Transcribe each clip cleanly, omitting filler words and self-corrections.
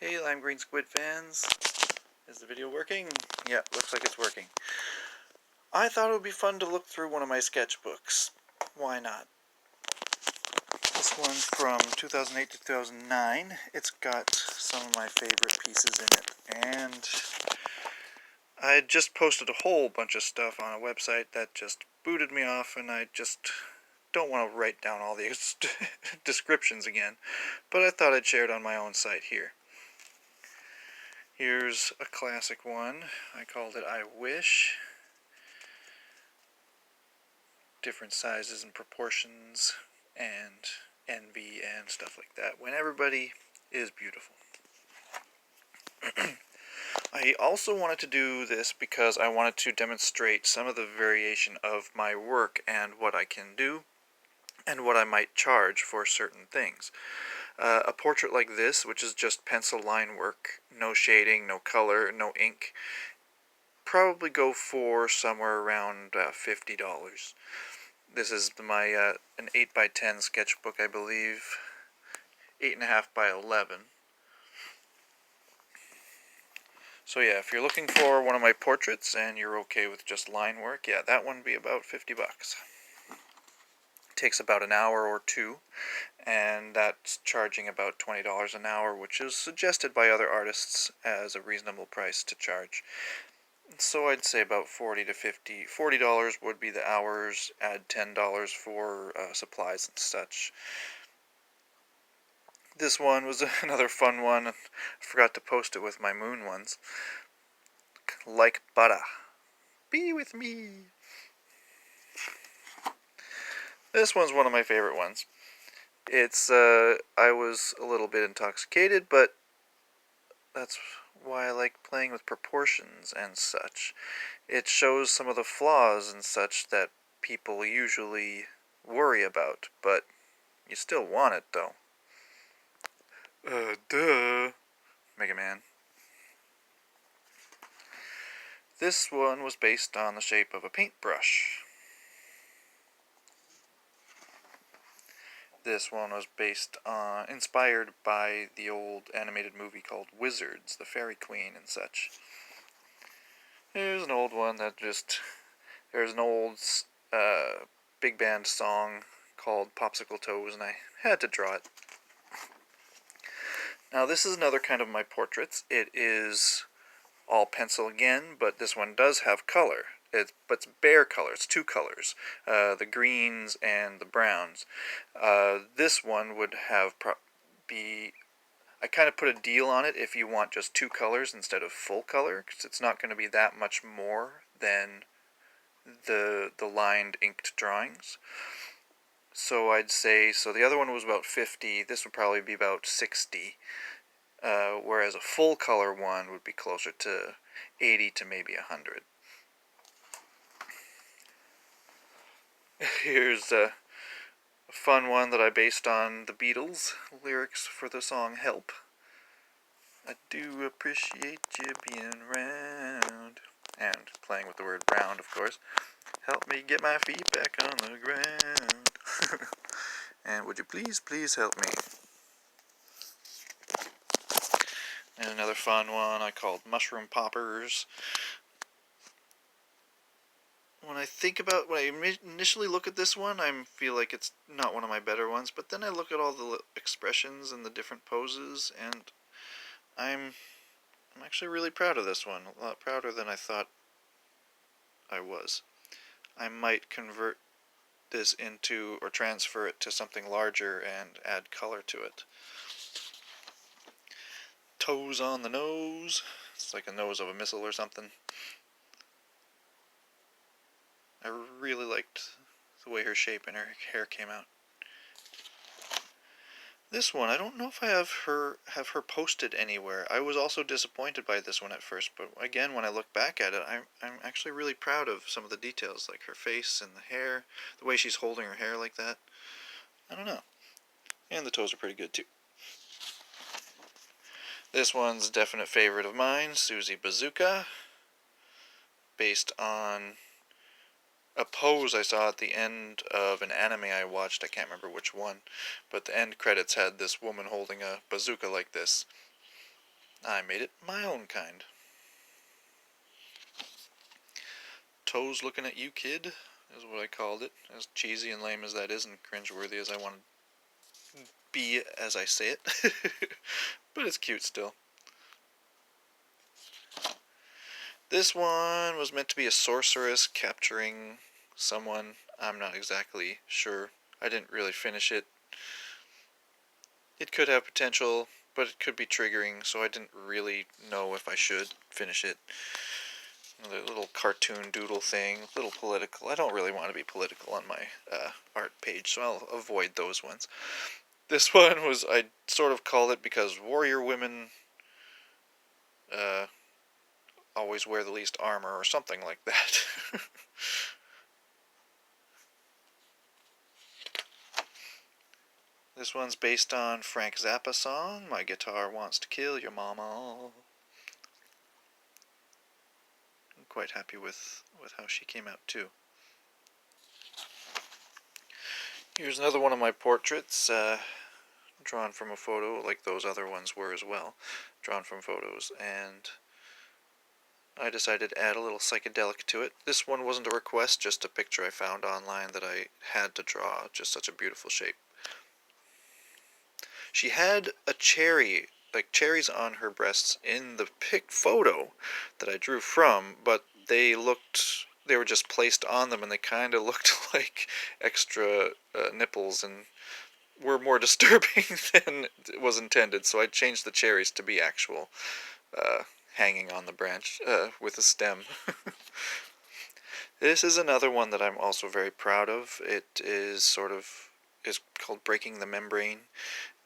Hey LimeGreenSquid fans, is the video working? Yeah, looks like it's working. I thought it would be fun to look through one of my sketchbooks. Why not? This one's from 2008 to 2009. It's got some of my favorite pieces in it, and I had just posted a whole bunch of stuff on a website that just booted me off, and I just don't want to write down all these descriptions again, but I thought I'd share it on my own site here. Here's a classic one. I called it I Wish. Different sizes and proportions and envy and stuff like that, when everybody is beautiful. I also wanted to do this because I wanted to demonstrate some of the variation of my work and what I can do and what I might charge for certain things. A portrait like this, which is just pencil line work, no shading, no color, no ink, probably go for somewhere around $50. This is my an 8x10 sketchbook, I believe, 8.5 by 11. So yeah, if you're looking for one of my portraits and you're okay with just line work, yeah, that one would be about $50. Takes about an hour or two, and that's charging about $20 an hour, which is suggested by other artists as a reasonable price to charge. So I'd say about $40 to $40 would be the hours, add $10 for supplies and such. This one was another fun one. I forgot to post it with my moon ones. Like butter. Be with me. This one's one of my favorite ones. It's, I was a little bit intoxicated, but that's why I like playing with proportions and such. It shows some of the flaws and such that people usually worry about, but you still want it, though. Duh. Mega Man. This one was based on the shape of a paintbrush. This one was inspired by the old animated movie called Wizards, the Fairy Queen and such. Here's an old one there's an old big band song called Popsicle Toes, and I had to draw it. Now this is another kind of my portraits. It is all pencil again, but this one does have color. But it's bare color. It's two colors, the greens and the browns. This one would have I kind of put a deal on it if you want just two colors instead of full color, because it's not going to be that much more than the lined inked drawings. So I'd say, the other one was about 50, this would probably be about 60, whereas a full color one would be closer to 80 to maybe 100. Here's a fun one that I based on the Beatles, lyrics for the song Help. I do appreciate you being around. And playing with the word round, of course. Help me get my feet back on the ground. And would you please, please help me? And another fun one I called Mushroom Poppers. When I initially look at this one, I feel like it's not one of my better ones, but then I look at all the expressions and the different poses, and I'm actually really proud of this one. A lot prouder than I thought I was. I might convert this into, or transfer it to something larger and add color to it. Toes on the nose. It's like a nose of a missile or something. I really liked the way her shape and her hair came out. This one, I don't know if I have her posted anywhere. I was also disappointed by this one at first, but again, when I look back at it, I'm actually really proud of some of the details, like her face and the hair, the way she's holding her hair like that. I don't know. And the toes are pretty good too. This one's a definite favorite of mine, Susie Bazooka, based on a pose I saw at the end of an anime I watched. I can't remember which one, but the end credits had this woman holding a bazooka like this. I made it my own kind. Toes looking at you, kid, is what I called it. As cheesy and lame as that is, and cringeworthy as I want to be as I say it. But it's cute still. This one was meant to be a sorceress capturing someone. I'm not exactly sure. I didn't really finish it. It could have potential, but it could be triggering, so I didn't really know if I should finish it. The little cartoon doodle thing, a little political. I don't really want to be political on my art page, so I'll avoid those ones. This one was, I sort of called it because warrior women always wear the least armor or something like that. This one's based on Frank Zappa song, My Guitar Wants to Kill Your Mama. I'm quite happy with how she came out too. Here's another one of my portraits, drawn from a photo, like those other ones were as well, drawn from photos, and I decided to add a little psychedelic to it. This one wasn't a request, just a picture I found online that I had to draw, just such a beautiful shape. She had a cherry, like cherries on her breasts in the photo that I drew from, but they were just placed on them and they kind of looked like extra nipples and were more disturbing than it was intended, so I changed the cherries to be actual hanging on the branch with a stem. This is another one that I'm also very proud of. It is called Breaking the Membrane,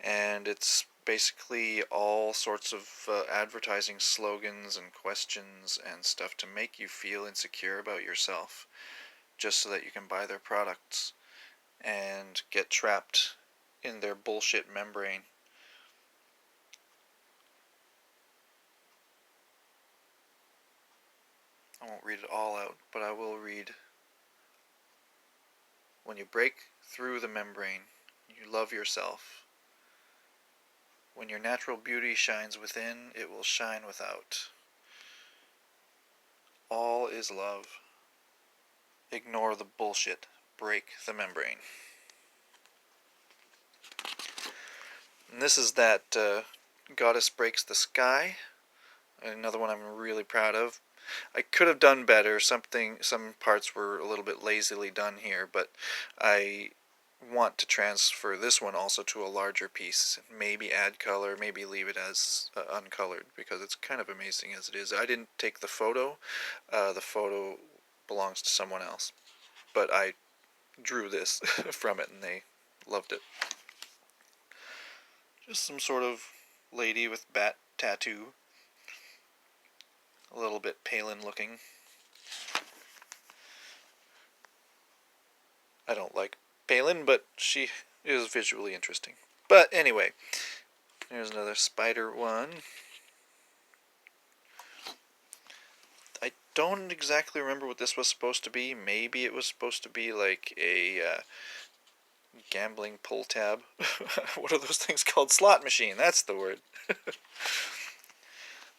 and it's basically all sorts of advertising slogans and questions and stuff to make you feel insecure about yourself, just so that you can buy their products and get trapped in their bullshit membrane. I won't read it all out, but I will read. When you break through the membrane, you love yourself. When your natural beauty shines within, it will shine without. All is love. Ignore the bullshit. Break the membrane. And this is that Goddess Breaks the Sky. Another one I'm really proud of. I could have done better. Some parts were a little bit lazily done here, but I want to transfer this one also to a larger piece. Maybe add color, maybe leave it as uncolored, because it's kind of amazing as it is. I didn't take the photo. The photo belongs to someone else, but I drew this from it and they loved it. Just some sort of lady with bat tattoo. A little bit Palin looking. I don't like Palin, but she is visually interesting. But anyway, here's another spider one. I don't exactly remember what this was supposed to be. Maybe it was supposed to be like a gambling pull tab. What are those things called? Slot machine, that's the word.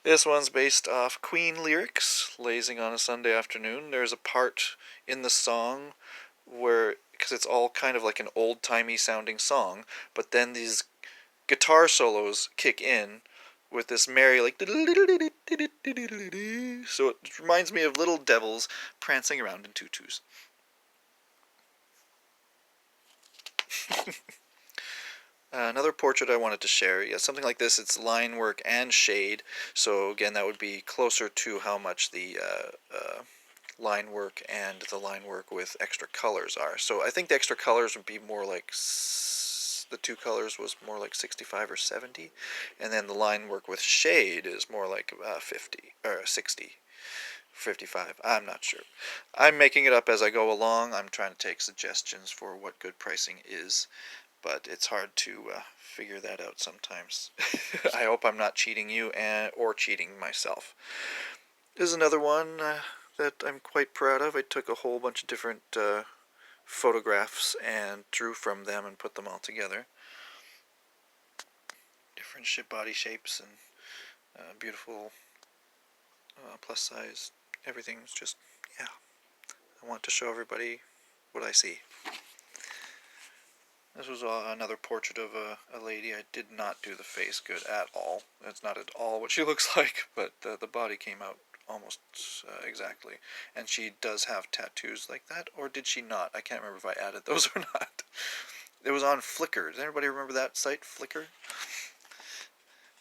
This one's based off Queen lyrics, Lazing on a Sunday Afternoon. There's a part in the song where, because it's all kind of like an old-timey sounding song, but then these guitar solos kick in with this merry, like, so it reminds me of little devils prancing around in tutus. Another portrait I wanted to share, yeah, something like this, it's line work and shade, so again that would be closer to how much the line work and the line work with extra colors are. So I think the extra colors would be more like, the two colors was more like 65 or 70, and then the line work with shade is more like 50, or 60. 55, I'm not sure. I'm making it up as I go along. I'm trying to take suggestions for what good pricing is, but it's hard to figure that out sometimes. I hope I'm not cheating you or cheating myself. This is another one that I'm quite proud of. I took a whole bunch of different photographs and drew from them and put them all together. Different body shapes, and beautiful, plus size. Everything's just, yeah. I want to show everybody what I see. This was another portrait of a lady. I did not do the face good at all. That's not at all what she looks like, but the body came out almost exactly. And she does have tattoos like that, or did she not? I can't remember if I added those or not. It was on Flickr. Does anybody remember that site, Flickr?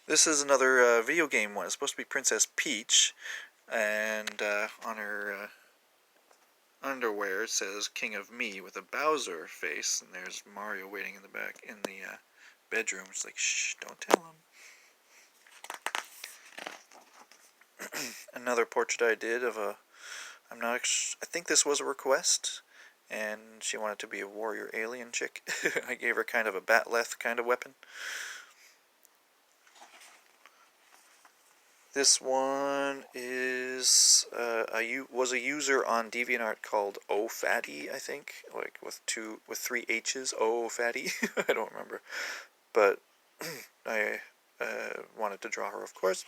This is another video game one. It's supposed to be Princess Peach, and on her underwear it says King of Me with a Bowser face, and there's Mario waiting in the back in the bedroom. It's like, shh, don't tell him. Another portrait I did of I think this was a request, and she wanted to be a warrior alien chick. I gave her kind of a batleth kind of weapon. This one is was a user on DeviantArt called Oh Fatty, I think, like with 3 H's. Oh Fatty, I don't remember, but I wanted to draw her, of course.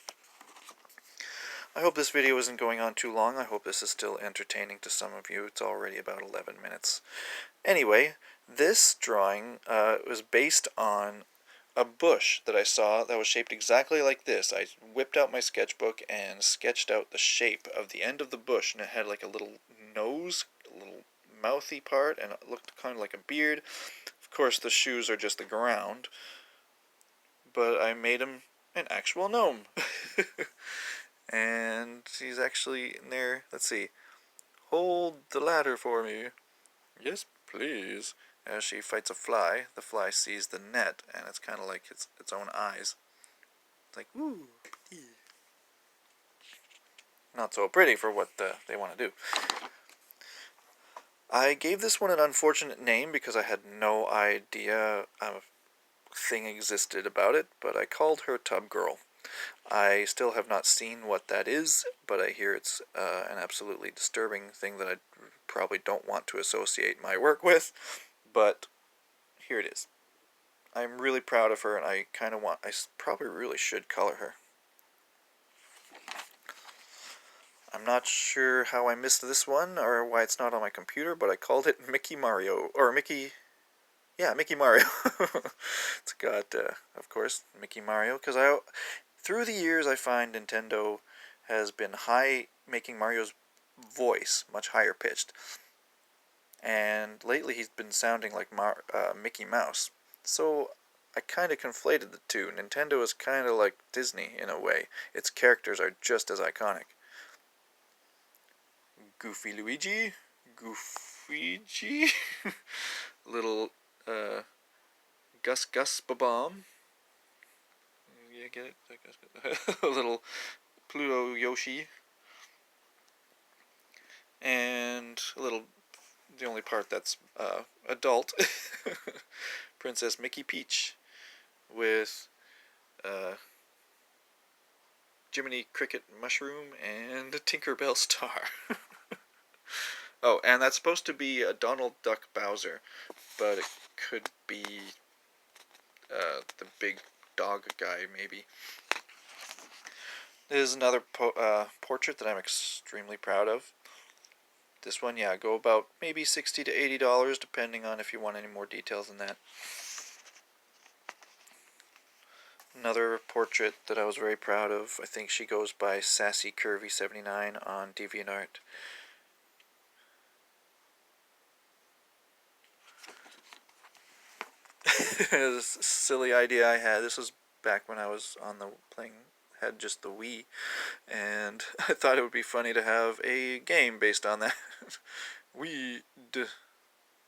I hope this video isn't going on too long. I hope this is still entertaining to some of you. It's already about 11 minutes. Anyway, this drawing was based on a bush that I saw that was shaped exactly like this. I whipped out my sketchbook and sketched out the shape of the end of the bush, and it had like a little nose, a little mouthy part, and it looked kind of like a beard. Of course, the shoes are just the ground, but I made him an actual gnome. And he's actually in there. Let's see. Hold the ladder for me. Yes, please. As she fights a fly, the fly sees the net, and it's kind of like its own eyes. It's like, woo, pretty. Not so pretty for what they want to do. I gave this one an unfortunate name because I had no idea a thing existed about it, but I called her Tub Girl. I still have not seen what that is, but I hear it's an absolutely disturbing thing that I probably don't want to associate my work with, but here it is. I'm really proud of her, and I probably really should color her. I'm not sure how I missed this one, or why it's not on my computer, but I called it Mickey Mario, or Mickey, yeah, Mickey Mario. It's got, of course, Mickey Mario, because through the years I find Nintendo has been making Mario's voice much higher pitched, and lately he's been sounding like Mickey Mouse. So I kind of conflated the two. Nintendo is kind of like Disney in a way. Its characters are just as iconic. Goofy Luigi, Goofy, little Gus Babomb. Yeah, get it? A little Pluto Yoshi. And the only part that's adult, Princess Mickey Peach with Jiminy Cricket Mushroom and Tinkerbell Star. Oh, and that's supposed to be a Donald Duck Bowser, but it could be the big dog guy, maybe. This is another portrait that I'm extremely proud of. This one, yeah, go about maybe $60 to $80, depending on if you want any more details than that. Another portrait that I was very proud of. I think she goes by Sassy Curvy 79 on DeviantArt. This silly idea I had. This was back when I was had just the Wii, and I thought it would be funny to have a game based on that.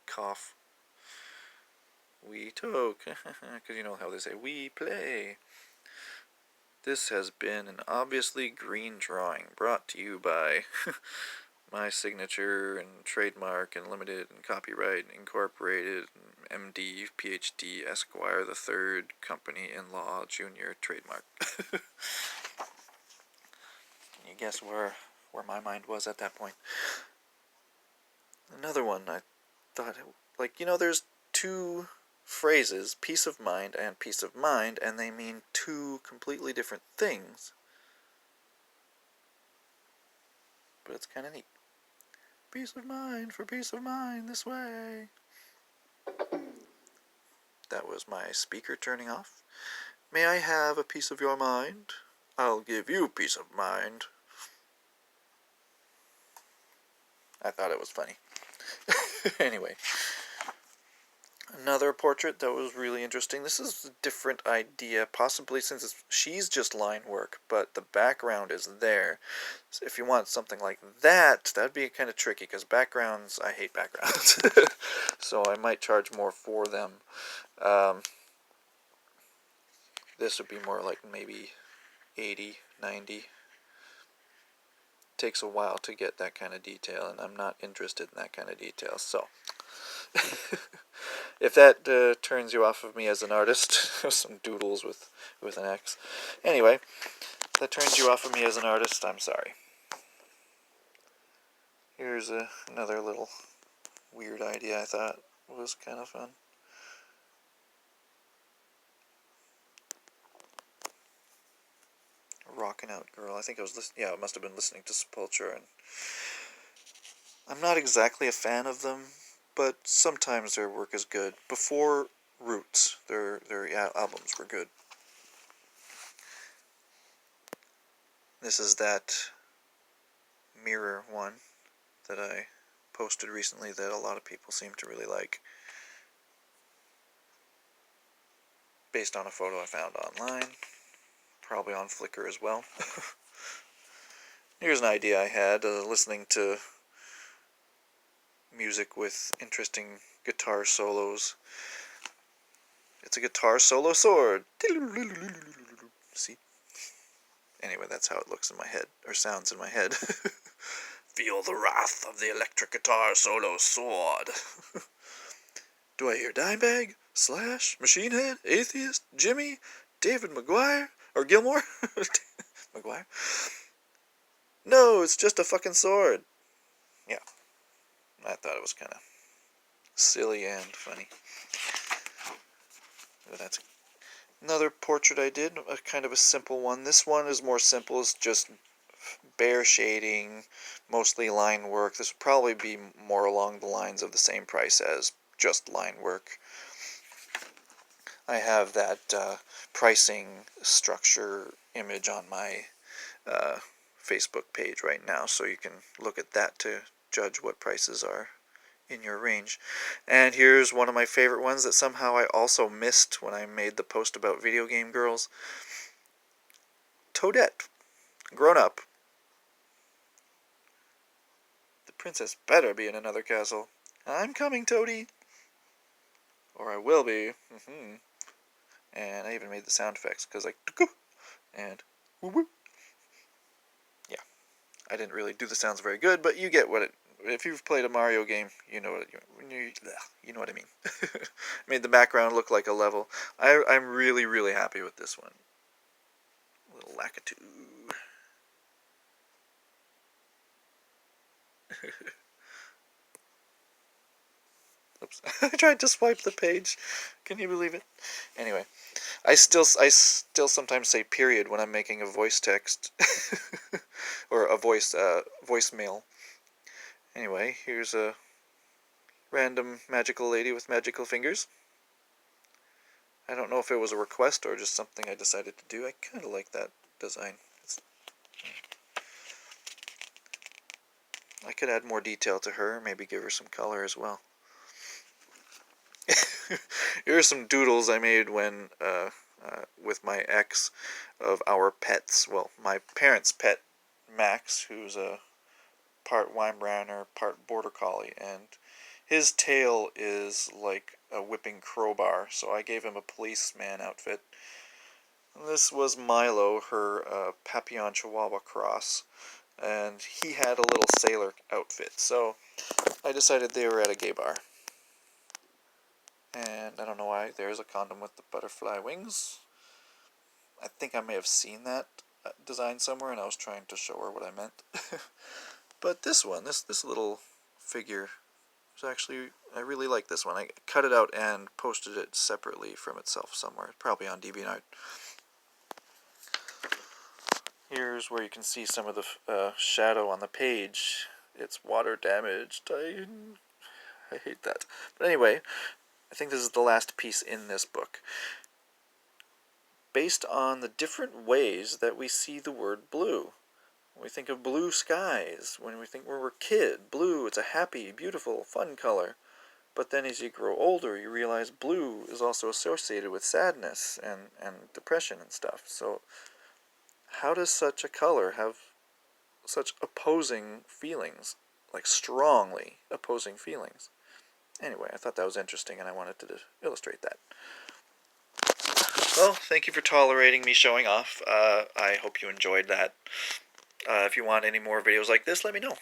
Cough. We toke, because you know how they say, we play. This has been an obviously green drawing brought to you by my signature and trademark and limited and copyright incorporated, MD, PhD, Esquire the Third, company in law, junior, trademark. Can you guess where my mind was at that point? Another one, I thought, like, you know, there's two phrases, peace of mind and peace of mind, and they mean two completely different things. but it's kind of neat. Peace of mind for peace of mind this way. That was my speaker turning off. May I have a piece of your mind? I'll give you peace of mind. I thought it was funny. Anyway. Another portrait that was really interesting. This is a different idea, possibly since she's just line work, but the background is there. So if you want something like that, that'd be kind of tricky, because backgrounds, I hate backgrounds. So I might charge more for them. This would be more like maybe 80, 90. Takes a while to get that kind of detail, and I'm not interested in that kind of detail, so... If that turns you off of me as an artist, some doodles with an X. Anyway, if that turns you off of me as an artist, I'm sorry. Here's another little weird idea I thought was kind of fun. Rockin' Out Girl. I think I was listening. Yeah, I must have been listening to Sepultura, and I'm not exactly a fan of them, but sometimes their work is good. Before Roots, their albums were good. This is that mirror one that I posted recently that a lot of people seem to really like. Based on a photo I found online. Probably on Flickr as well. Here's an idea I had, listening to music with interesting guitar solos. It's a guitar solo sword. See? Anyway, that's how it looks in my head, or sounds in my head. Feel the wrath of the electric guitar solo sword. Do I hear Dimebag, Slash, Machine Head, Atheist, Jimmy, David McGuire, or Gilmore? McGuire? No, it's just a fucking sword. Yeah. I thought it was kind of silly and funny. But that's another portrait I did, a kind of a simple one. This one is more simple, it's just bare shading, mostly line work. This would probably be more along the lines of the same price as just line work. I have that pricing structure image on my Facebook page right now, so you can look at that to judge what prices are in your range. And here's one of my favorite ones that somehow I also missed when I made the post about video game girls. Toadette, grown up. The princess better be in another castle. I'm coming, Toadie. Or I will be. And I even made the sound effects, because like, and woo-woo. Yeah, I didn't really do the sounds very good, but you get what it. If you've played a Mario game, you know what you know what I mean. Made the background look like a level. I'm really, really happy with this one. A little Lakitu. Oops. I tried to swipe the page. Can you believe it? Anyway, I still sometimes say period when I'm making a voice text or a voicemail. Anyway, here's a random magical lady with magical fingers. I don't know if it was a request or just something I decided to do. I kind of like that design. I could add more detail to her, maybe give her some color as well. Here are some doodles I made when with my ex of our pets. Well, my parents' pet, Max, who's a part Weimaraner, part Border Collie, and his tail is like a whipping crowbar, so I gave him a policeman outfit. This was Milo, her Papillon Chihuahua cross, and he had a little sailor outfit, so I decided they were at a gay bar. And I don't know why, there's a condom with the butterfly wings. I think I may have seen that design somewhere, and I was trying to show her what I meant. But this one, this little figure, was actually, I really like this one. I cut it out and posted it separately from itself somewhere, probably on DeviantArt. Here's where you can see some of the shadow on the page. It's water damaged. I hate that. But anyway, I think this is the last piece in this book. Based on the different ways that we see the word blue. When we think of blue skies, when we think we're a kid, blue, it's a happy, beautiful, fun color. But then as you grow older, you realize blue is also associated with sadness and depression and stuff. So how does such a color have such opposing feelings, like strongly opposing feelings? Anyway, I thought that was interesting and I wanted to illustrate that. Well, thank you for tolerating me showing off. I hope you enjoyed that. If you want any more videos like this, let me know.